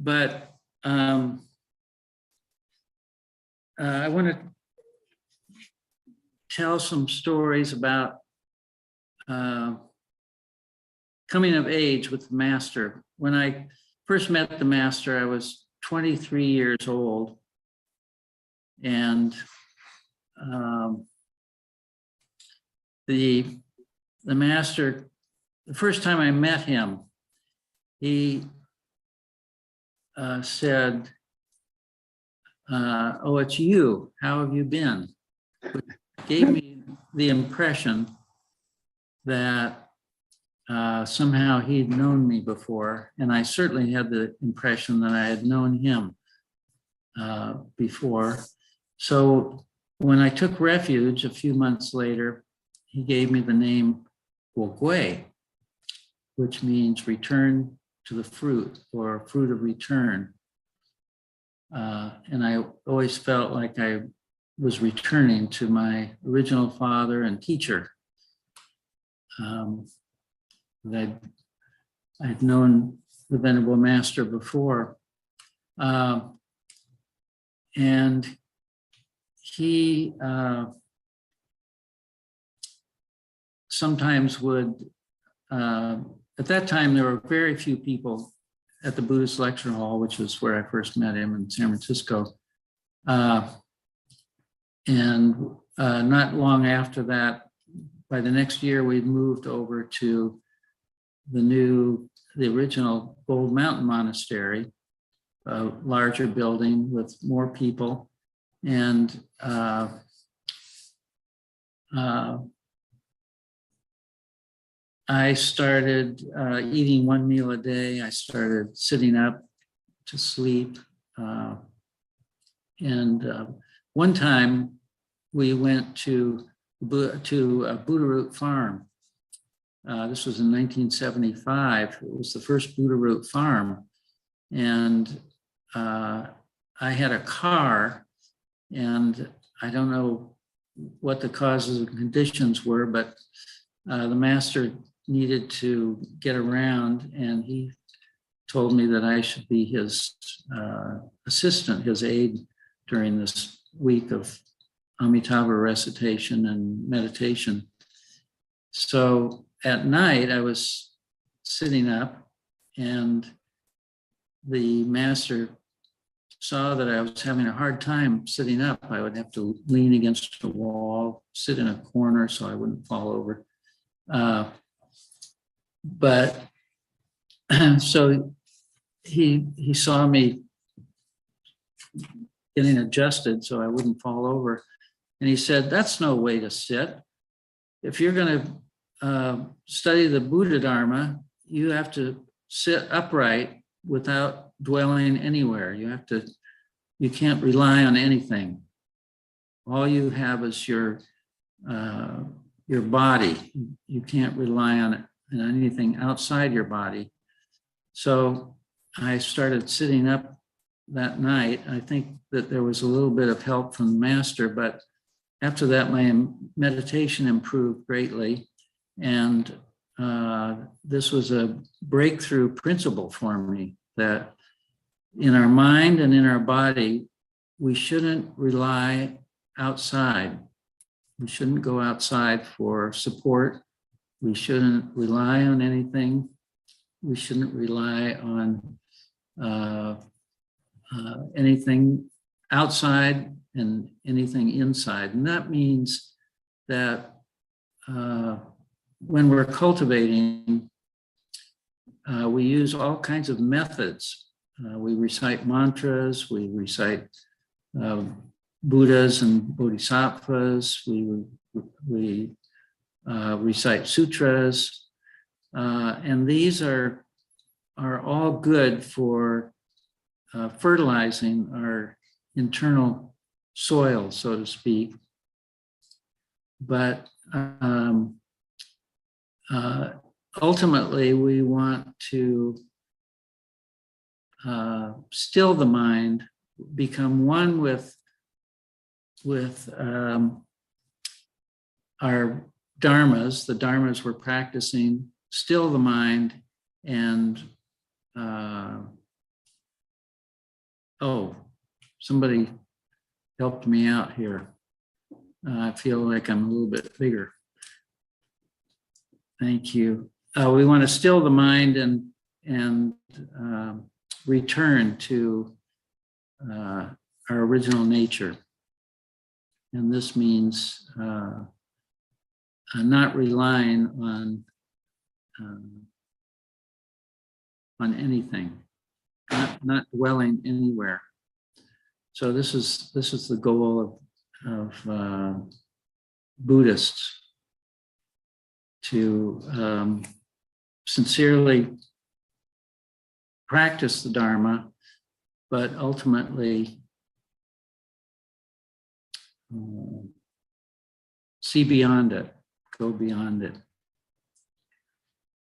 But I want to tell some stories about coming of age with the master. When I first met the master, I was 23 years old. And the master, the first time I met him, he said, "Oh, it's you. How have you been?" Which gave me the impression that somehow he'd known me before, and I certainly had the impression that I had known him before. So when I took refuge a few months later, he gave me the name果歸, which means return to the fruit, or fruit of return. And I always felt like I was returning to my original father and teacher. I'd known the Venerable Master before. And he sometimes would, at that time, there were very few people at the Buddhist lecture hall, which was where I first met him in San Francisco. And not long after that, by the next year, we'd moved over to the original Gold Mountain Monastery, a larger building with more people. And I started eating one meal a day. I started sitting up to sleep. And one time we went to a Buddha Root farm. This was in 1975. It was the first Buddha Root farm. And I had a car, and I don't know what the causes and conditions were, but the master needed to get around, and he told me that I should be his assistant, his aide during this week of Amitabha recitation and meditation. So at night I was sitting up, and the master saw that I was having a hard time sitting up. I would have to lean against the wall, sit in a corner so I wouldn't fall over. But so he saw me getting adjusted so I wouldn't fall over. And he said, "That's no way to sit. If you're going to study the Buddha Dharma, you have to sit upright without dwelling anywhere. You can't rely on anything. All you have is your body. You can't rely on anything outside your body." So I started sitting up that night. I think that there was a little bit of help from the master, but after that, my meditation improved greatly. And this was a breakthrough principle for me, that in our mind and in our body, we shouldn't rely outside. We shouldn't go outside for support. We shouldn't rely on anything. We shouldn't rely on anything outside and anything inside. And that means that when we're cultivating, we use all kinds of methods. We recite mantras, we recite Buddhas and Bodhisattvas, we recite sutras, and these are all good for fertilizing our internal soil, so to speak. But ultimately, we want to still the mind, become one with our dharmas, the dharmas we're practicing, still the mind, and Oh, somebody helped me out here. I feel like I'm a little bit bigger. Thank you. We want to still the mind and return to our original nature. And this means not relying on anything, not dwelling anywhere. So this is the goal of Buddhists, to sincerely practice the Dharma, but ultimately see beyond it, go beyond it.